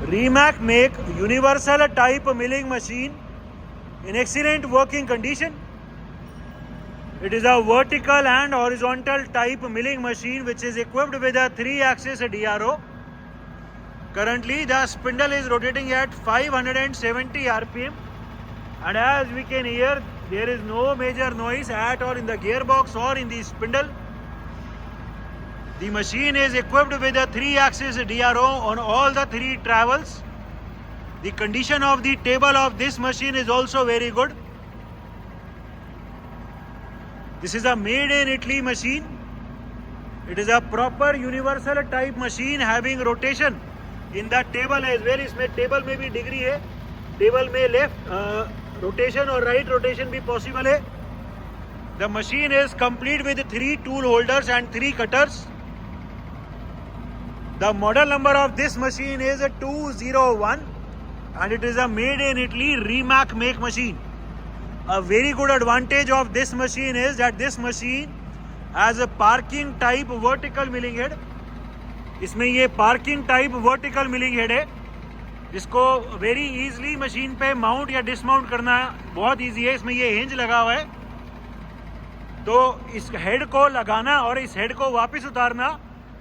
Rimac make universal type milling machine in excellent working condition. It is a vertical and horizontal type milling machine which is equipped with a 3-axis DRO. Currently the spindle is rotating at 570 RPM, and as we can hear, there is no major noise at all in the gearbox or in the spindle. The machine is equipped with a 3-axis DRO on all the 3 travels. The condition of the table of this machine is also very good. This is a made in Italy machine. It is a proper universal type machine having rotation in the table as well. इसमें table में भी degree है, table में left rotation और right rotation भी possible है. The machine is complete with 3 tool holders and 3 cutters. The model number of this machine is 201 and it is a made in Italy Rimac make machine. A very good advantage of this machine is that this machine has a parking type vertical milling head. इसमें ये parking type vertical milling head है, जिसको very easily machine पे mount या dismount करना बहुत easy है. इसमें ये हिंज लगा हुआ है, तो इस हेड को लगाना और इस हेड को वापस उतारना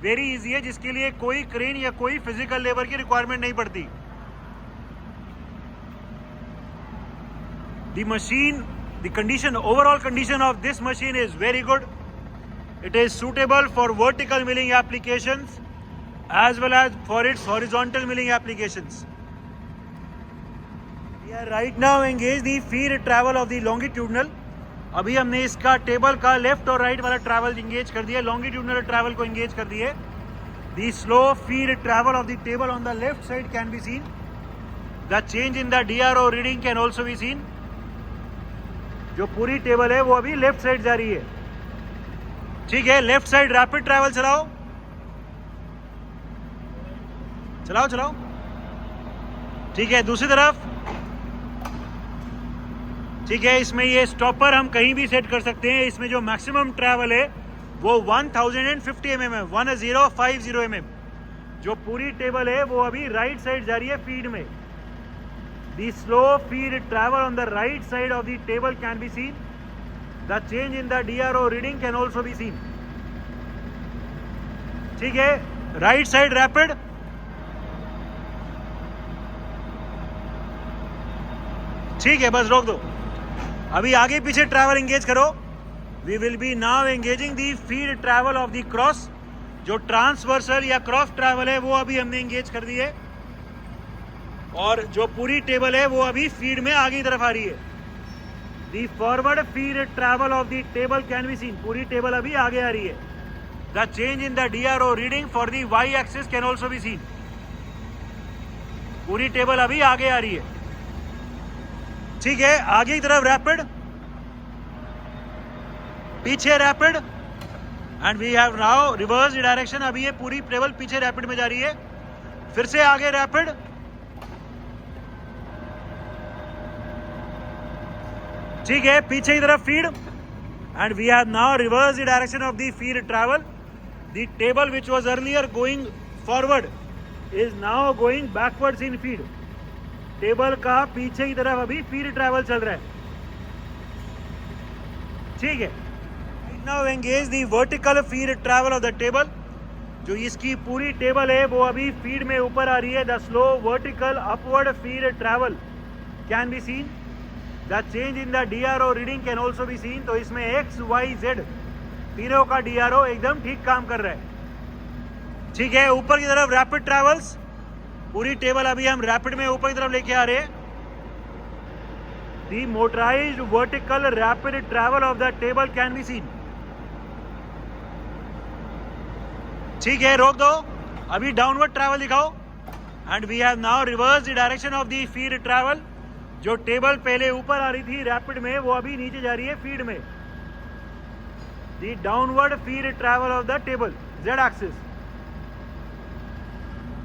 वेरी इजी है, जिसके लिए कोई क्रेन या कोई फिजिकल लेबर की रिक्वायरमेंट नहीं पड़ती. The machine, the condition, overall condition of this machine is very good. It is suitable for vertical milling applications as well as for its horizontal milling applications. We are right now engaged the feed travel of the longitudinal. अभी हमने इसका table का left और right वाला travel engage कर दिया, longitudinal travel को engage कर दिए. The slow feed travel of the table on the left side can be scene. The change in the DRO reading can also be scene. जो पूरी table है वो अभी लेफ्ट साइड जा रही है. ठीक है, लेफ्ट साइड रैपिड ट्रैवल चलाओ चलाओ चलाओ. ठीक है, दूसरी तरफ. ठीक है, इसमें ये स्टॉपर हम कहीं भी सेट कर सकते हैं. इसमें जो मैक्सिमम ट्रैवल है वो 1050 mm है, 1050 mm. जो पूरी टेबल है वो अभी राइट साइड जा रही है फीड में. The slow feed travel on the right side of the table can be scene. The change in the DRO reading can also be seen. ठीक है, राइट साइड रैपिड. ठीक है, बस रोक दो. अभी आगे पीछे ट्रैवल एंगेज करो. We will be now engaging the feed travel of the cross. जो ट्रांसवर्सल या क्रॉस ट्रैवल है वो अभी हमने एंगेज कर दी है, और जो पूरी टेबल है वो अभी फीड में आगे की तरफ आ रही है. The forward feed travel of the table can be seen. पूरी टेबल अभी आगे आ रही है. The change in the DRO reading for the Y axis can also be seen. पूरी टेबल अभी आगे आ रही है. ठीक है, आगे की तरफ रैपिड, पीछे rapid, and we have now reverse direction. अभी ये पूरी टेबल पीछे रैपिड में जा रही है. फिर से आगे रैपिड. ठीक है, पीछे की तरफ feed, and we have now reverse the direction of the feed travel. The table which was earlier going forward is now going backwards in feed. Table का पीछे की तरफ अभी फीड ट्रैवल चल रहा है. ठीक है, now engage the vertical feed travel of the table. जो इसकी पूरी टेबल है वो अभी फीड में ऊपर आ रही है. The slow vertical upward feed travel can be scene. The change in the DRO reading can also be scene. तो इसमें X, Y, Z तीनों का DRO एकदम ठीक काम कर रहा है. ठीक है, ऊपर की तरफ रैपिड ट्रैवल्स. पूरी टेबल अभी हम रैपिड में ऊपर की तरफ लेके आ रहे हैं. The motorized vertical rapid travel of the table can be seen. ठीक है, रोक दो. अभी डाउनवर्ड ट्रैवल दिखाओ. And we have now reverse the direction of the feed travel. जो टेबल पहले ऊपर आ रही थी रैपिड में वो अभी नीचे जा रही है फीड में. The downward feed travel of the table Z axis.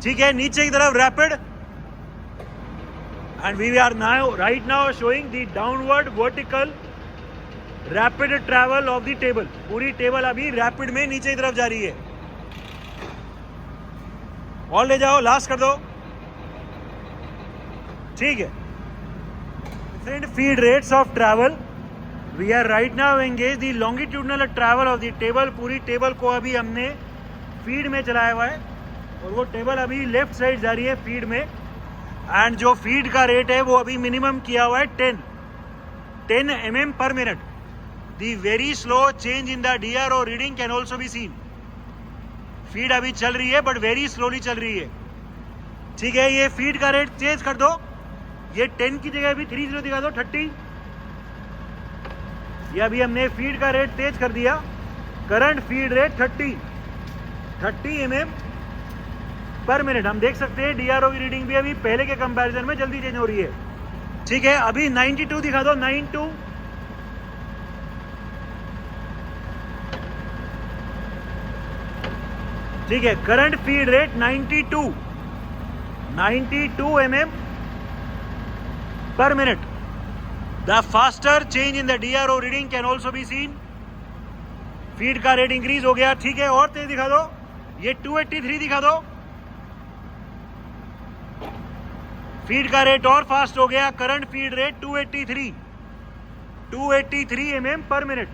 ठीक है, नीचे की तरफ rapid, and we are now right now showing the downward vertical rapid travel of the table. पूरी टेबल अभी रैपिड में नीचे की तरफ जा रही है. और ले जाओ, लास्ट कर दो. ठीक है. Different feed rates of travel. We are right now engaged the longitudinal travel of the table. पूरी टेबल को अभी हमने फीड में चलाया हुआ है और वो टेबल अभी लेफ्ट साइड जा रही है फीड में. एंड जो फीड का रेट है वो अभी मिनिमम किया हुआ है 10 mm per minute. The very slow change in the DRO reading can also be seen. Feed अभी चल रही है बट वेरी स्लोली चल रही है. ठीक है, ये फीड का रेट चेंज कर दो. ये 10 की जगह भी 30 दिखा दो. 30. ये अभी हमने फीड का रेट तेज कर दिया. Current feed rate 30 mm per minute. हम देख सकते हैं DRO की रीडिंग भी अभी पहले के कंपैरिजन में जल्दी चेंज हो रही है. ठीक है, अभी 92 दिखा दो. 92. ठीक है, current feed rate 92 mm per minute. The faster change in the DRO reading can also be seen. Feed का रेट इंक्रीज हो गया. ठीक है, और तेज दिखा दो. ये 283 दिखा दो. फीड का रेट और फास्ट हो गया. Current feed rate 283 mm per minute.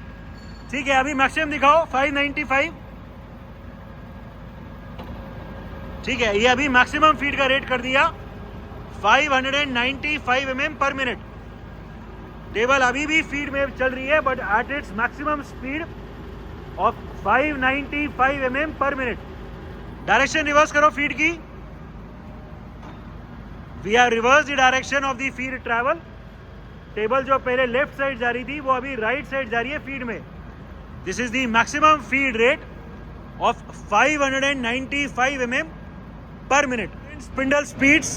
ठीक है, अभी मैक्सिमम दिखाओ 595. ठीक है, ये अभी मैक्सिमम फीड का रेट कर दिया 595 mm पर मिनट. टेबल अभी भी फीड में चल रही है but at its maximum speed of 595 mm per minute. Direction reverse करो फीड की. We have reverse the direction of the feed travel. Table जो पहले लेफ्ट साइड जा रही थी वो अभी राइट साइड जा रही है फीड में. This is the maximum feed rate of 595 mm per minute. Spindle speeds.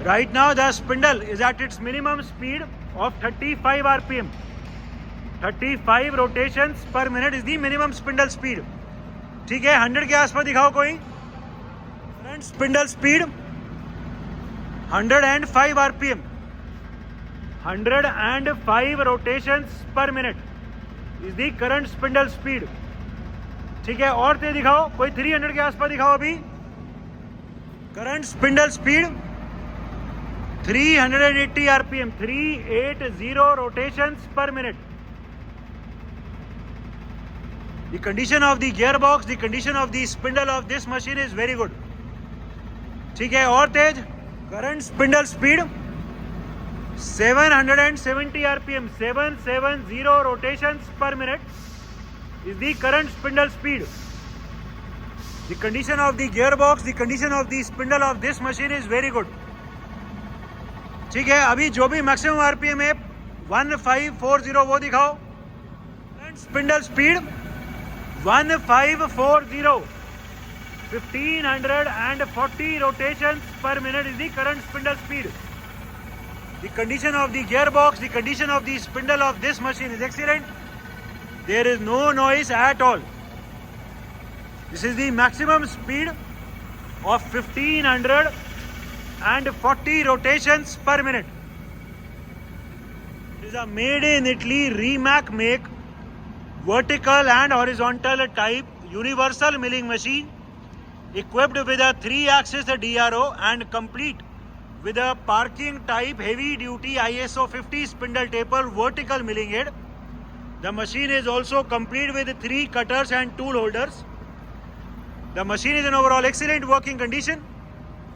Right now the spindle is at its minimum speed of 35 rpm. 35 rotations per minute is the minimum spindle speed. ठीक है, 100 के आसपास दिखाओ कोई. Current spindle speed 105 rpm. 105 rotations per minute is the current spindle speed. ठीक है, और तेज दिखाओ कोई. 300 के आसपास दिखाओ अभी. Current spindle speed 380 rpm. 380 rotations per minute. The condition of the gearbox, the condition of the spindle of this machine is very good. ठीक है, और तेज. Current spindle speed 770 rpm. 770 rotations per minute is the current spindle speed. The condition of the gearbox, the condition of the spindle of this machine is very good. ठीक है, अभी जो भी maximum RPM है 1540 वो दिखाओ. Current spindle speed 1540. 1540 rotations per minute is the current spindle speed. The condition of the gearbox, the condition of the spindle of this machine is excellent. There is no noise at all. This is the maximum speed of 1540 rotations per minute. It is a made in Italy Rimac make vertical and horizontal type universal milling machine equipped with a 3-axis DRO and complete with a parking type heavy duty ISO 50 spindle taper vertical milling head. The machine is also complete with 3 cutters and tool holders. The machine is in overall excellent working condition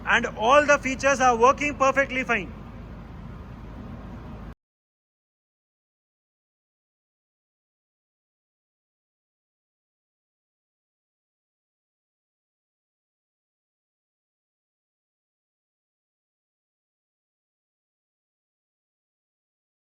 and all the features are working perfectly fine.